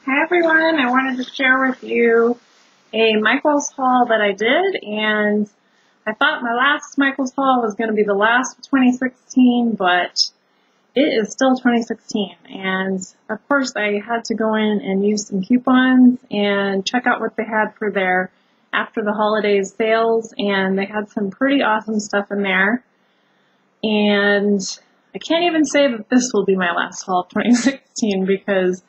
Hi everyone, I wanted to share with you a Michaels haul that I did, and I thought my last Michaels haul was going to be the last of 2016, but it is still 2016, and of course I had to go in and use some coupons and check out what they had for their after the holidays sales, and they had some pretty awesome stuff in there, and I can't even say that this will be my last haul of 2016 because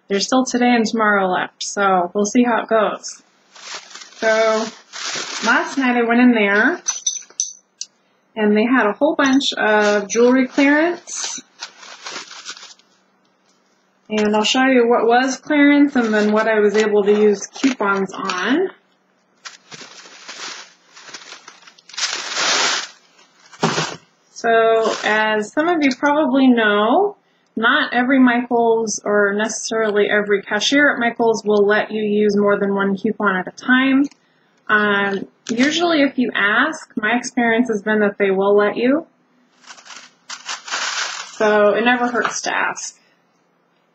there's still today and tomorrow left, so we'll see how it goes. So last night I went in there and they had a whole bunch of jewelry clearance. And I'll show you what was clearance and then what I was able to use coupons on. So as some of you probably know, not every Michaels or necessarily every cashier at Michaels will let you use more than one coupon at a time. Usually if you ask, my experience has been that they will let you. So it never hurts to ask.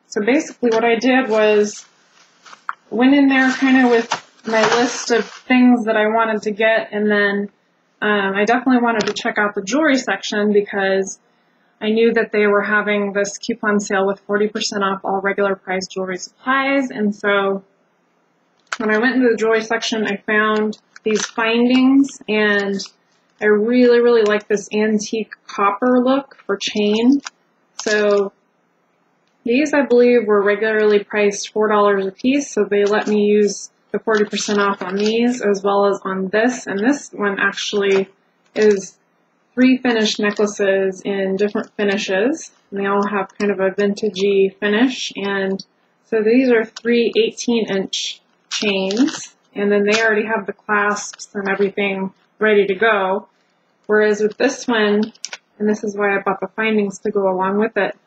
So basically what I did was went in there kind of with my list of things that I wanted to get, and then I definitely wanted to check out the jewelry section because I knew that they were having this coupon sale with 40% off all regular price jewelry supplies, and so when I went into the jewelry section, I found these findings, and I really, really like this antique copper look for chain. So these, I believe, were regularly priced $4 a piece, so they let me use the 40% off on these as well as on this, and this one actually is 3 finished necklaces in different finishes, and they all have kind of a vintagey finish, and so these are 3 18-inch chains, and then they already have the clasps and everything ready to go, whereas with this one, and this is why I bought the findings to go along with it,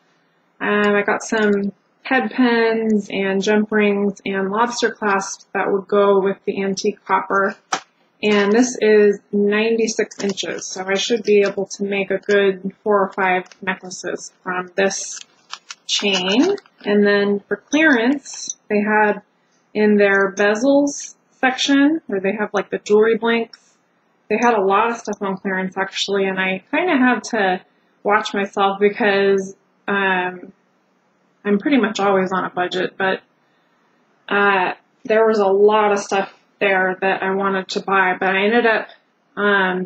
I got some head pins and jump rings and lobster clasps that would go with the antique copper. And this is 96 inches, so I should be able to make a good 4 or 5 necklaces from this chain. And then for clearance, they had in their bezels section, where they have like the jewelry blanks, they had a lot of stuff on clearance actually, and I kind of had to watch myself because I'm pretty much always on a budget, but there was a lot of stuff there that I wanted to buy, but I ended up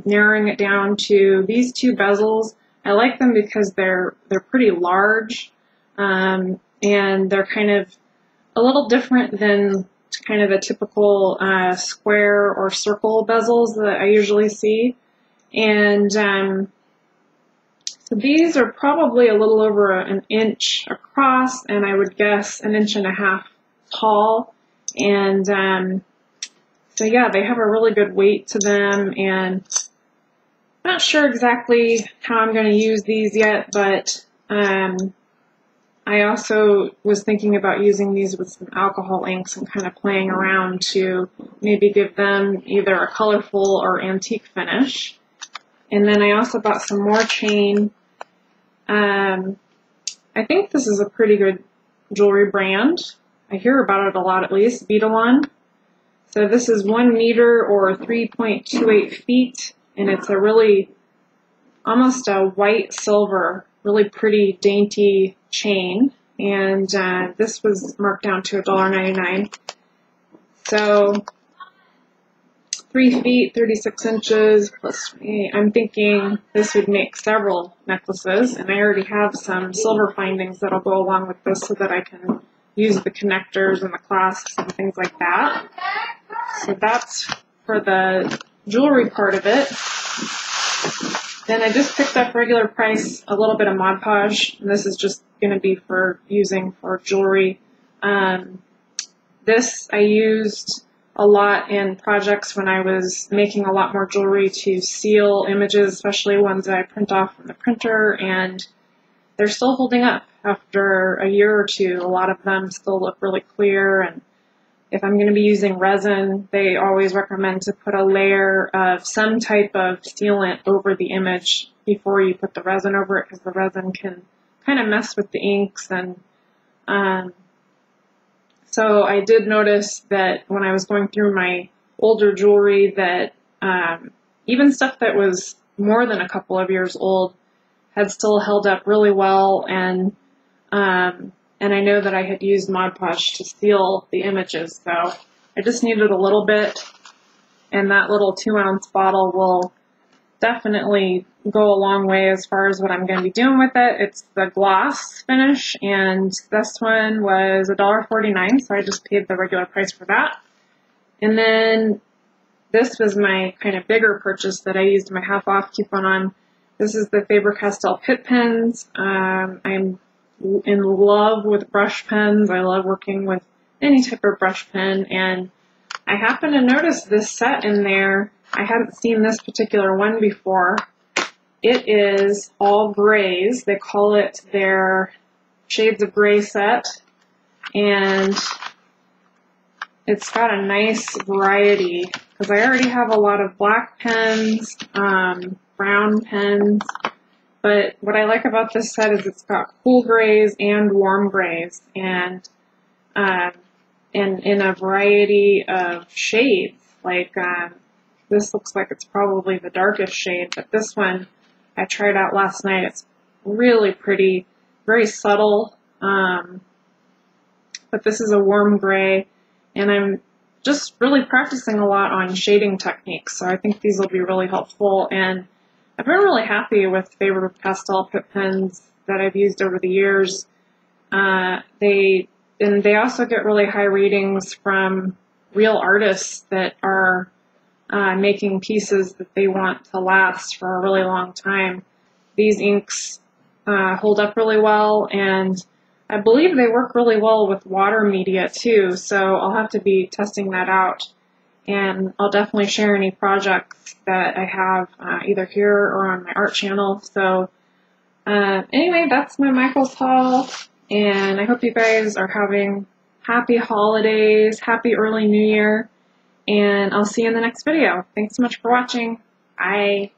narrowing it down to these 2 bezels. I like them because they're pretty large, and they're kind of a little different than kind of the typical square or circle bezels that I usually see. And so these are probably a little over an inch across, and I would guess 1.5 inches tall. And so yeah, they have a really good weight to them, and I'm not sure exactly how I'm going to use these yet, but I also was thinking about using these with some alcohol inks and kind of playing around to maybe give them either a colorful or antique finish. And then I also bought some more chain. I think this is a pretty good jewelry brand. I hear about it a lot, at least, Beadalon. So this is 1 meter or 3.28 feet, and it's a really, almost a white silver, really pretty dainty chain. And this was marked down to $1.99. So 3 feet, 36 inches plus 28. I'm thinking this would make several necklaces, and I already have some silver findings that'll go along with this so that I can use the connectors and the clasps and things like that. So that's for the jewelry part of it. Then I just picked up regular price a little bit of Mod Podge, and this is just going to be for using for jewelry. This I used a lot in projects when I was making a lot more jewelry to seal images, especially ones that I print off from the printer, and they're still holding up after a year or two. A lot of them still look really clear, and if I'm going to be using resin, they always recommend to put a layer of some type of sealant over the image before you put the resin over it, because the resin can kind of mess with the inks. And So I did notice that when I was going through my older jewelry that even stuff that was more than a couple of years old had still held up really well, and I know that I had used Mod Podge to seal the images, so I just needed a little bit, and that little 2-ounce bottle will definitely go a long way as far as what I'm going to be doing with it. It's the gloss finish, and this one was $1.49, so I just paid the regular price for that. And then this was my kind of bigger purchase that I used my half off coupon on. This is the Faber-Castell Pitt pens. I'm in love with brush pens. I love working with any type of brush pen, and I happened to notice this set in there. I hadn't seen this particular one before. It is all grays. They call it their Shades of Gray set, and it's got a nice variety because I already have a lot of black pens, brown pens, but what I like about this set is it's got cool grays and warm grays, and in a variety of shades. Like this looks like it's probably the darkest shade, but this one I tried out last night. It's really pretty, very subtle, but this is a warm gray, and I'm just really practicing a lot on shading techniques, so I think these will be really helpful. And I've been really happy with Faber-Castell Pitt pens that I've used over the years. They also get really high ratings from real artists that are making pieces that they want to last for a really long time. These inks hold up really well, and I believe they work really well with water media too, so I'll have to be testing that out. And I'll definitely share any projects that I have either here or on my art channel. So anyway, that's my Michaels haul, and I hope you guys are having happy holidays, happy early New Year, and I'll see you in the next video. Thanks so much for watching. Bye.